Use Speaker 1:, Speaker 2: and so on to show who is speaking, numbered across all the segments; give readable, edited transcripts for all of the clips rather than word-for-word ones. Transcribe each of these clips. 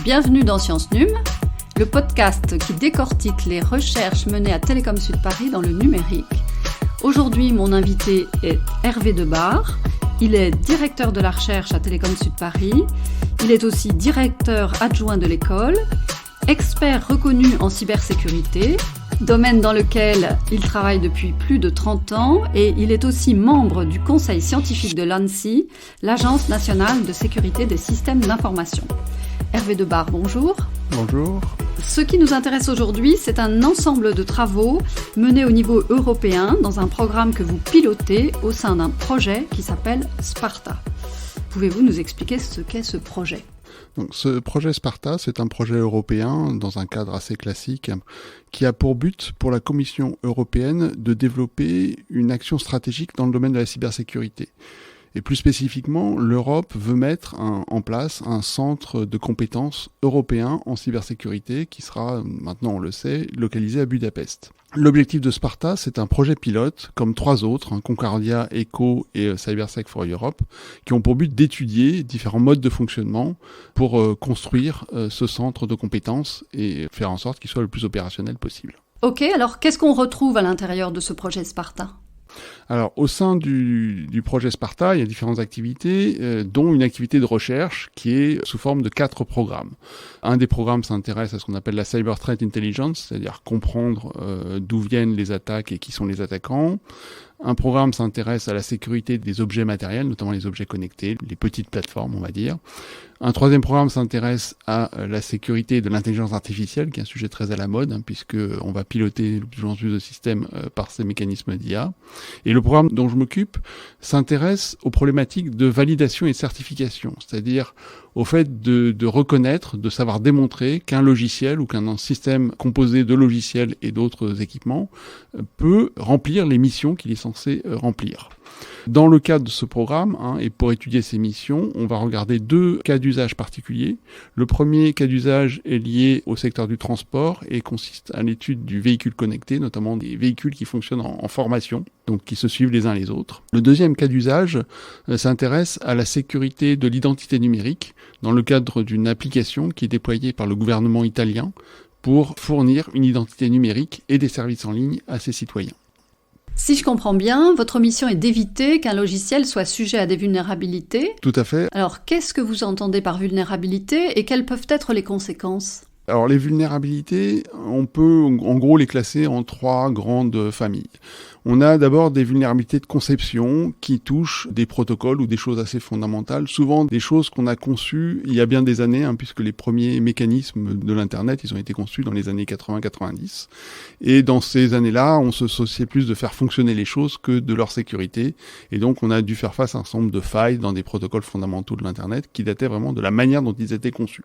Speaker 1: Bienvenue dans Science Num, le podcast qui décortique les recherches menées à Télécom Sud Paris dans le numérique. Aujourd'hui, mon invité est Hervé Debar. Il est directeur de la recherche à Télécom Sud Paris. Il est aussi directeur adjoint de l'école, expert reconnu en cybersécurité, domaine dans lequel il travaille depuis plus de 30 ans, et il est aussi membre du conseil scientifique de l'ANSSI, l'Agence nationale de sécurité des systèmes d'information. Hervé Debar, bonjour.
Speaker 2: Bonjour.
Speaker 1: Ce qui nous intéresse aujourd'hui, c'est un ensemble de travaux menés au niveau européen dans un programme que vous pilotez au sein d'un projet qui s'appelle Sparta. Pouvez-vous nous expliquer ce qu'est ce projet ?
Speaker 2: Donc, ce projet Sparta, c'est un projet européen dans un cadre assez classique qui a pour but pour la Commission européenne de développer une action stratégique dans le domaine de la cybersécurité. Et plus spécifiquement, l'Europe veut mettre en place un centre de compétences européen en cybersécurité qui sera, maintenant on le sait, localisé à Budapest. L'objectif de Sparta, c'est un projet pilote, comme 3 autres, Concordia, ECHO et CyberSec for Europe, qui ont pour but d'étudier différents modes de fonctionnement pour construire ce centre de compétences et faire en sorte qu'il soit le plus opérationnel possible.
Speaker 1: Ok, alors qu'est-ce qu'on retrouve à l'intérieur de ce projet Sparta ?
Speaker 2: Alors, au sein du projet Sparta, il y a différentes activités, dont une activité de recherche qui est sous forme de 4 programmes. Un des programmes s'intéresse à ce qu'on appelle la Cyber Threat Intelligence, c'est-à-dire comprendre d'où viennent les attaques et qui sont les attaquants. Un programme s'intéresse à la sécurité des objets matériels, notamment les objets connectés, les petites plateformes, on va dire. Un 3e programme s'intéresse à la sécurité de l'intelligence artificielle, qui est un sujet très à la mode, puisque on va piloter de plus en plus de systèmes par ces mécanismes d'IA. Et le programme dont je m'occupe s'intéresse aux problématiques de validation et de certification, c'est-à-dire au fait de reconnaître, de savoir démontrer qu'un logiciel ou qu'un système composé de logiciels et d'autres équipements peut remplir les missions qu'il est censé remplir. Dans le cadre de ce programme, et pour étudier ces missions, on va regarder 2 cas d'usage particuliers. Le premier cas d'usage est lié au secteur du transport et consiste à l'étude du véhicule connecté, notamment des véhicules qui fonctionnent en formation, donc qui se suivent les uns les autres. Le deuxième cas d'usage s'intéresse à la sécurité de l'identité numérique dans le cadre d'une application qui est déployée par le gouvernement italien pour fournir une identité numérique et des services en ligne à ses citoyens.
Speaker 1: Si je comprends bien, votre mission est d'éviter qu'un logiciel soit sujet à des vulnérabilités.
Speaker 2: Tout à fait.
Speaker 1: Alors, qu'est-ce que vous entendez par vulnérabilité et quelles peuvent être les conséquences ?
Speaker 2: Alors, les vulnérabilités, on peut en gros les classer en 3 grandes familles. On a d'abord des vulnérabilités de conception qui touchent des protocoles ou des choses assez fondamentales, souvent des choses qu'on a conçues il y a bien des années, puisque les premiers mécanismes de l'Internet, ils ont été conçus dans les années 80-90. Et dans ces années-là, on se souciait plus de faire fonctionner les choses que de leur sécurité. Et donc, on a dû faire face à un certain nombre de failles dans des protocoles fondamentaux de l'Internet qui dataient vraiment de la manière dont ils étaient conçus.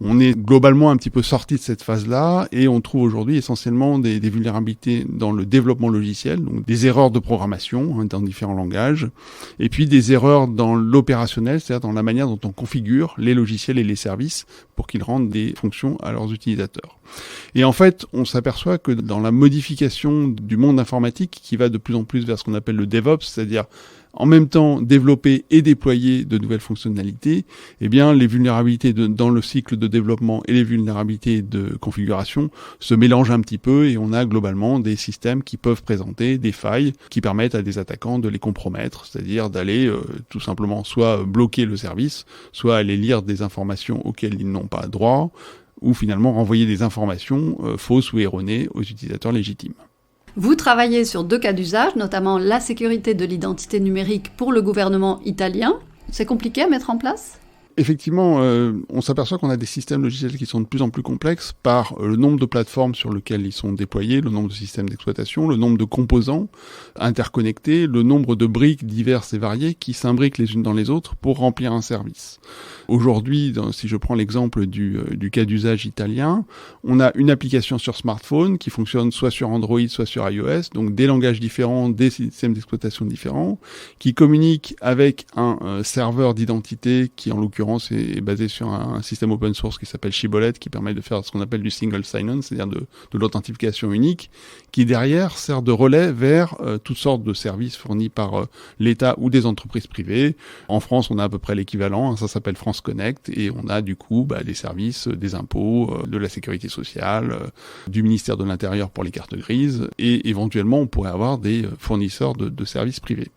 Speaker 2: On est globalement un petit peu sorti de cette phase-là et on trouve aujourd'hui essentiellement des vulnérabilités dans le développement logiciel, donc des erreurs de programmation dans différents langages, et puis des erreurs dans l'opérationnel, c'est-à-dire dans la manière dont on configure les logiciels et les services pour qu'ils rendent des fonctions à leurs utilisateurs. Et en fait, on s'aperçoit que dans la modification du monde informatique qui va de plus en plus vers ce qu'on appelle le DevOps, c'est-à-dire en même temps développer et déployer de nouvelles fonctionnalités, eh bien les vulnérabilités dans le cycle de développement et les vulnérabilités de configuration se mélangent un petit peu et on a globalement des systèmes qui peuvent présenter des failles qui permettent à des attaquants de les compromettre, c'est-à-dire d'aller tout simplement soit bloquer le service, soit aller lire des informations auxquelles ils n'ont pas droit, ou finalement renvoyer des informations fausses ou erronées aux utilisateurs légitimes.
Speaker 1: Vous travaillez sur 2 cas d'usage, notamment la sécurité de l'identité numérique pour le gouvernement italien. C'est compliqué à mettre en place ?
Speaker 2: Effectivement, on s'aperçoit qu'on a des systèmes logiciels qui sont de plus en plus complexes par le nombre de plateformes sur lesquelles ils sont déployés, le nombre de systèmes d'exploitation, le nombre de composants interconnectés, le nombre de briques diverses et variées qui s'imbriquent les unes dans les autres pour remplir un service. Aujourd'hui, si je prends l'exemple du cas d'usage italien, on a une application sur smartphone qui fonctionne soit sur Android, soit sur iOS, donc des langages différents, des systèmes d'exploitation différents, qui communiquent avec un serveur d'identité qui, en l'occurrence, l'occurrence, est basé sur un système open source qui s'appelle Shibboleth, qui permet de faire ce qu'on appelle du single sign-on, c'est-à-dire de l'authentification unique, qui derrière sert de relais vers toutes sortes de services fournis par l'État ou des entreprises privées. En France, on a à peu près l'équivalent, ça s'appelle France Connect, et on a du coup des services des impôts, de la sécurité sociale, du ministère de l'Intérieur pour les cartes grises, et éventuellement on pourrait avoir des fournisseurs de services privés.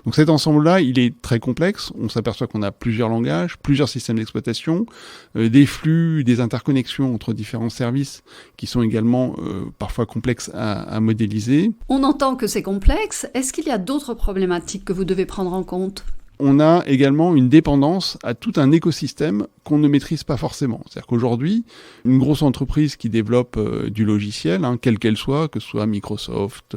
Speaker 2: Donc cet ensemble-là, il est très complexe. On s'aperçoit qu'on a plusieurs langages, plusieurs systèmes d'exploitation, des flux, des interconnexions entre différents services qui sont également parfois complexes à modéliser.
Speaker 1: On entend que c'est complexe. Est-ce qu'il y a d'autres problématiques que vous devez prendre en compte ?
Speaker 2: On a également une dépendance à tout un écosystème qu'on ne maîtrise pas forcément. C'est-à-dire qu'aujourd'hui, une grosse entreprise qui développe du logiciel, quelle qu'elle soit, que ce soit Microsoft,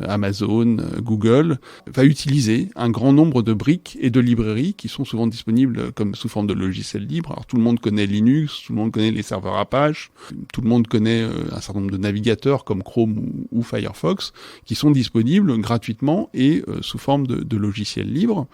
Speaker 2: Amazon, Google, va utiliser un grand nombre de briques et de librairies qui sont souvent disponibles comme sous forme de logiciels libres. Alors tout le monde connaît Linux, tout le monde connaît les serveurs Apache, tout le monde connaît un certain nombre de navigateurs comme Chrome ou Firefox qui sont disponibles gratuitement et sous forme de logiciels libres.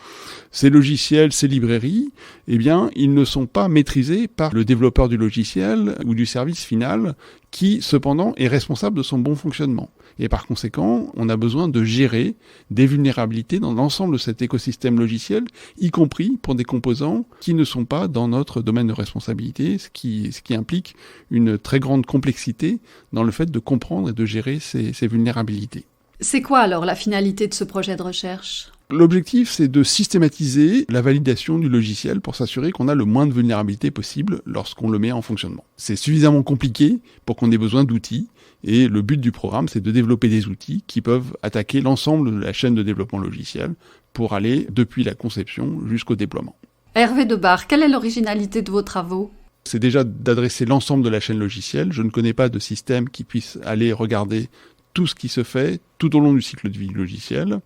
Speaker 2: Ces logiciels, ces librairies, eh bien, ils ne sont pas maîtrisés par le développeur du logiciel ou du service final qui, cependant, est responsable de son bon fonctionnement. Et par conséquent, on a besoin de gérer des vulnérabilités dans l'ensemble de cet écosystème logiciel, y compris pour des composants qui ne sont pas dans notre domaine de responsabilité, ce qui implique une très grande complexité dans le fait de comprendre et de gérer ces vulnérabilités.
Speaker 1: C'est quoi alors la finalité de ce projet de recherche ?
Speaker 2: L'objectif, c'est de systématiser la validation du logiciel pour s'assurer qu'on a le moins de vulnérabilités possible lorsqu'on le met en fonctionnement. C'est suffisamment compliqué pour qu'on ait besoin d'outils, et le but du programme, c'est de développer des outils qui peuvent attaquer l'ensemble de la chaîne de développement logiciel pour aller depuis la conception jusqu'au déploiement.
Speaker 1: Hervé Debar, quelle est l'originalité de vos travaux ?
Speaker 2: C'est déjà d'adresser l'ensemble de la chaîne logicielle. Je ne connais pas de système qui puisse aller regarder tout ce qui se fait tout au long du cycle de vie du logiciel.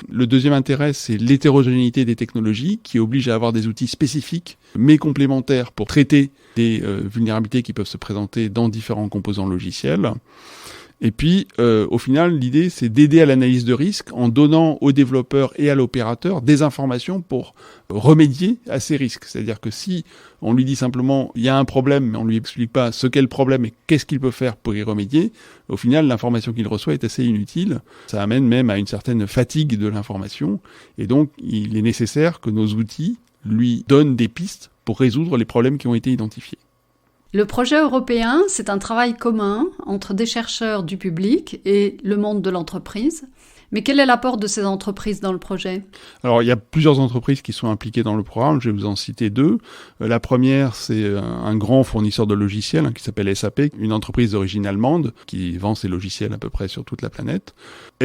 Speaker 2: Le deuxième intérêt, c'est l'hétérogénéité des technologies qui oblige à avoir des outils spécifiques mais complémentaires pour traiter des vulnérabilités qui peuvent se présenter dans différents composants logiciels. Et puis, au final, l'idée, c'est d'aider à l'analyse de risque en donnant aux développeurs et à l'opérateur des informations pour remédier à ces risques. C'est-à-dire que si on lui dit simplement il y a un problème, mais on lui explique pas ce qu'est le problème et qu'est-ce qu'il peut faire pour y remédier, au final, l'information qu'il reçoit est assez inutile. Ça amène même à une certaine fatigue de l'information. Et donc, il est nécessaire que nos outils lui donnent des pistes pour résoudre les problèmes qui ont été identifiés.
Speaker 1: Le projet européen, c'est un travail commun entre des chercheurs du public et le monde de l'entreprise. Mais quel est l'apport de ces entreprises dans le projet ?
Speaker 2: Alors, il y a plusieurs entreprises qui sont impliquées dans le programme. Je vais vous en citer deux. La première, c'est un grand fournisseur de logiciels qui s'appelle SAP, une entreprise d'origine allemande qui vend ses logiciels à peu près sur toute la planète.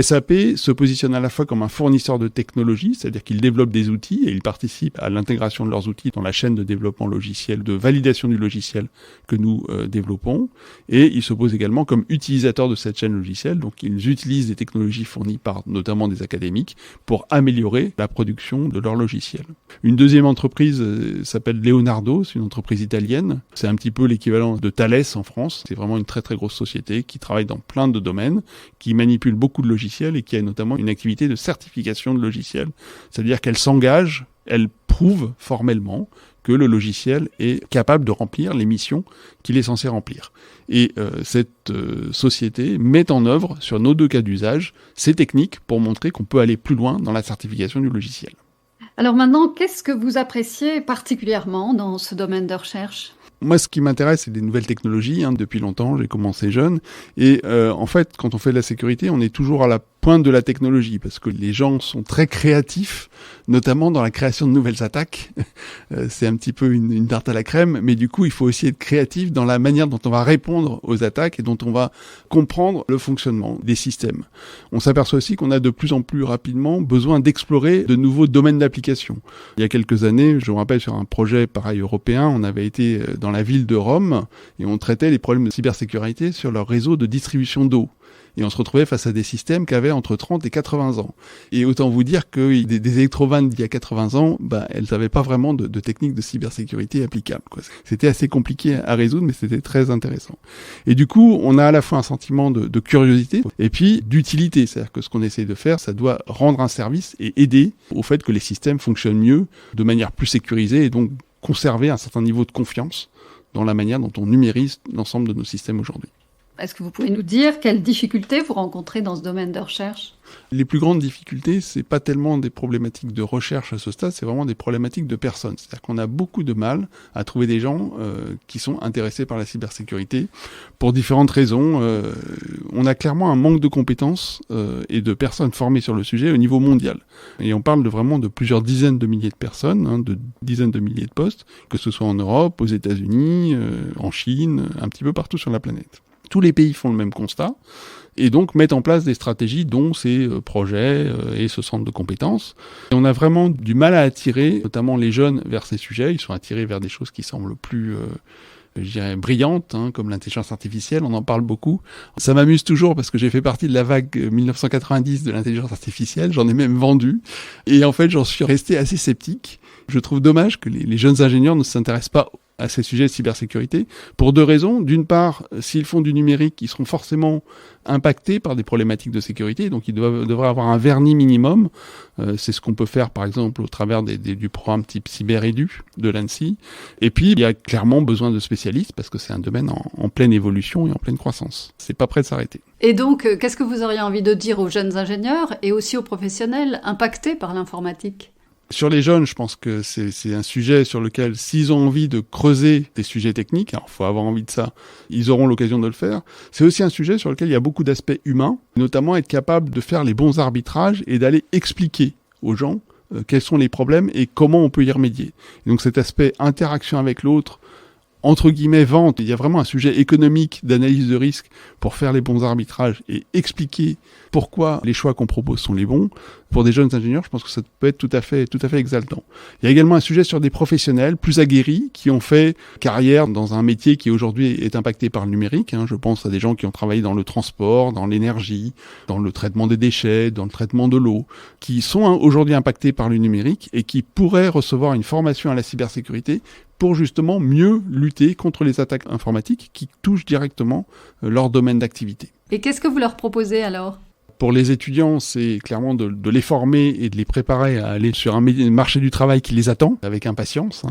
Speaker 2: SAP se positionne à la fois comme un fournisseur de technologie, c'est-à-dire qu'il développe des outils et il participe à l'intégration de leurs outils dans la chaîne de développement logiciel, de validation du logiciel que nous développons. Et il se pose également comme utilisateur de cette chaîne logicielle. Donc, ils utilisent des technologies fournies par notamment des académiques, pour améliorer la production de leur logiciel. Une deuxième entreprise s'appelle Leonardo, c'est une entreprise italienne. C'est un petit peu l'équivalent de Thales en France. C'est vraiment une très très grosse société qui travaille dans plein de domaines, qui manipule beaucoup de logiciels et qui a notamment une activité de certification de logiciels. C'est-à-dire qu'elle s'engage, elle prouve formellement que le logiciel est capable de remplir les missions qu'il est censé remplir. Et cette société met en œuvre, sur nos deux cas d'usage, ces techniques pour montrer qu'on peut aller plus loin dans la certification du logiciel.
Speaker 1: Alors maintenant, qu'est-ce que vous appréciez particulièrement dans ce domaine de recherche ?
Speaker 2: Moi, ce qui m'intéresse, c'est des nouvelles technologies. Depuis longtemps, j'ai commencé jeune. Et en fait, quand on fait de la sécurité, on est toujours à la pointe de la technologie, parce que les gens sont très créatifs, notamment dans la création de nouvelles attaques. C'est un petit peu une tarte à la crème, mais du coup, il faut aussi être créatif dans la manière dont on va répondre aux attaques et dont on va comprendre le fonctionnement des systèmes. On s'aperçoit aussi qu'on a de plus en plus rapidement besoin d'explorer de nouveaux domaines d'application. Il y a quelques années, je me rappelle sur un projet pareil européen, on avait été dans la ville de Rome et on traitait les problèmes de cybersécurité sur leur réseau de distribution d'eau. Et on se retrouvait face à des systèmes qui avaient entre 30 et 80 ans. Et autant vous dire que des électrovannes d'il y a 80 ans, elles n'avaient pas vraiment de techniques de cybersécurité applicables, quoi. C'était assez compliqué à résoudre, mais c'était très intéressant. Et du coup, on a à la fois un sentiment de curiosité et puis d'utilité. C'est-à-dire que ce qu'on essaie de faire, ça doit rendre un service et aider au fait que les systèmes fonctionnent mieux, de manière plus sécurisée et donc conserver un certain niveau de confiance dans la manière dont on numérise l'ensemble de nos systèmes aujourd'hui.
Speaker 1: Est-ce que vous pouvez nous dire quelles difficultés vous rencontrez dans ce domaine de recherche ?
Speaker 2: Les plus grandes difficultés, c'est pas tellement des problématiques de recherche à ce stade, c'est vraiment des problématiques de personnes. C'est-à-dire qu'on a beaucoup de mal à trouver des gens qui sont intéressés par la cybersécurité pour différentes raisons. On a clairement un manque de compétences et de personnes formées sur le sujet au niveau mondial. Et on parle vraiment de plusieurs dizaines de milliers de personnes, de dizaines de milliers de postes, que ce soit en Europe, aux États-Unis, en Chine, un petit peu partout sur la planète. Tous les pays font le même constat et donc mettent en place des stratégies dont ces projets et ce centre de compétences. Et on a vraiment du mal à attirer, notamment les jeunes, vers ces sujets. Ils sont attirés vers des choses qui semblent plus, brillantes, comme l'intelligence artificielle. On en parle beaucoup. Ça m'amuse toujours parce que j'ai fait partie de la vague 1990 de l'intelligence artificielle. J'en ai même vendu. Et en fait, j'en suis resté assez sceptique. Je trouve dommage que les jeunes ingénieurs ne s'intéressent pas à ces sujets de cybersécurité, pour deux raisons. D'une part, s'ils font du numérique, ils seront forcément impactés par des problématiques de sécurité, donc ils devraient avoir un vernis minimum. C'est ce qu'on peut faire, par exemple, au travers du programme type CyberEdu de l'ANSSI. Et puis, il y a clairement besoin de spécialistes, parce que c'est un domaine en pleine évolution et en pleine croissance. C'est pas prêt de s'arrêter.
Speaker 1: Et donc, qu'est-ce que vous auriez envie de dire aux jeunes ingénieurs et aussi aux professionnels impactés par l'informatique ?
Speaker 2: Sur les jeunes, je pense que c'est un sujet sur lequel, s'ils ont envie de creuser des sujets techniques, alors il faut avoir envie de ça, ils auront l'occasion de le faire. C'est aussi un sujet sur lequel il y a beaucoup d'aspects humains, notamment être capable de faire les bons arbitrages et d'aller expliquer aux gens quels sont les problèmes et comment on peut y remédier. Et donc cet aspect interaction avec l'autre, entre guillemets vente, il y a vraiment un sujet économique d'analyse de risque pour faire les bons arbitrages et expliquer pourquoi les choix qu'on propose sont les bons. Pour des jeunes ingénieurs, je pense que ça peut être tout à fait exaltant. Il y a également un sujet sur des professionnels plus aguerris qui ont fait carrière dans un métier qui aujourd'hui est impacté par le numérique. Je pense à des gens qui ont travaillé dans le transport, dans l'énergie, dans le traitement des déchets, dans le traitement de l'eau, qui sont aujourd'hui impactés par le numérique et qui pourraient recevoir une formation à la cybersécurité pour justement mieux lutter contre les attaques informatiques qui touchent directement leur domaine d'activité.
Speaker 1: Et qu'est-ce que vous leur proposez alors ?
Speaker 2: Pour les étudiants, c'est clairement de les former et de les préparer à aller sur un marché du travail qui les attend avec impatience.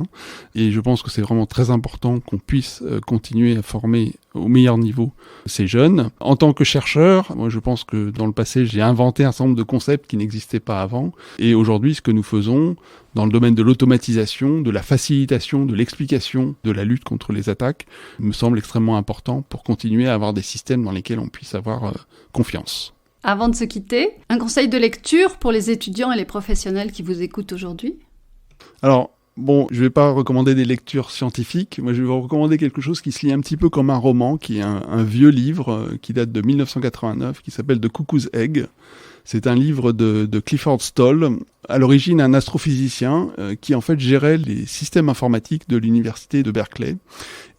Speaker 2: Et je pense que c'est vraiment très important qu'on puisse continuer à former au meilleur niveau ces jeunes. En tant que chercheur, moi je pense que dans le passé, j'ai inventé un certain nombre de concepts qui n'existaient pas avant. Et aujourd'hui, ce que nous faisons dans le domaine de l'automatisation, de la facilitation, de l'explication, de la lutte contre les attaques, me semble extrêmement important pour continuer à avoir des systèmes dans lesquels on puisse avoir confiance.
Speaker 1: Avant de se quitter, un conseil de lecture pour les étudiants et les professionnels qui vous écoutent aujourd'hui ?
Speaker 2: Alors, je vais pas recommander des lectures scientifiques. Moi, je vais vous recommander quelque chose qui se lit un petit peu comme un roman, qui est un vieux livre qui date de 1989, qui s'appelle The Cuckoo's Egg. C'est un livre de Clifford Stoll, à l'origine un astrophysicien qui en fait gérait les systèmes informatiques de l'université de Berkeley.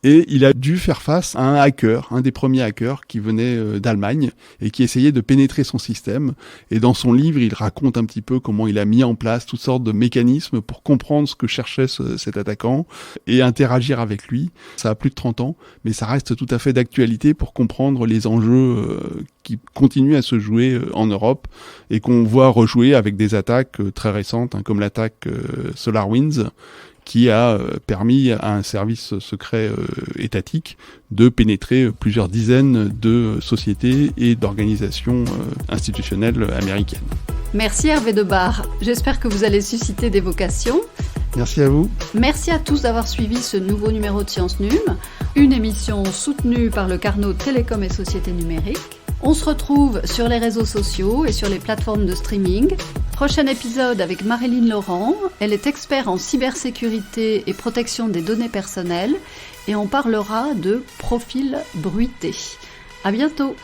Speaker 2: Et il a dû faire face à un hacker, un des premiers hackers qui venait d'Allemagne et qui essayait de pénétrer son système. Et dans son livre, il raconte un petit peu comment il a mis en place toutes sortes de mécanismes pour comprendre ce que cherchait cet attaquant et interagir avec lui. Ça a plus de 30 ans, mais ça reste tout à fait d'actualité pour comprendre les enjeux qui continuent à se jouer en Europe et qu'on voit rejouer avec des attaques très récentes, comme l'attaque SolarWinds, qui a permis à un service secret étatique de pénétrer plusieurs dizaines de sociétés et d'organisations institutionnelles américaines.
Speaker 1: Merci Hervé Debar. J'espère que vous allez susciter des vocations.
Speaker 2: Merci à vous.
Speaker 1: Merci à tous d'avoir suivi ce nouveau numéro de Science Num, une émission soutenue par le Carnot Télécom et Sociétés Numériques. On se retrouve sur les réseaux sociaux et sur les plateformes de streaming. Prochain épisode avec Marilyn Laurent. Elle est experte en cybersécurité et protection des données personnelles et on parlera de profil bruité. À bientôt.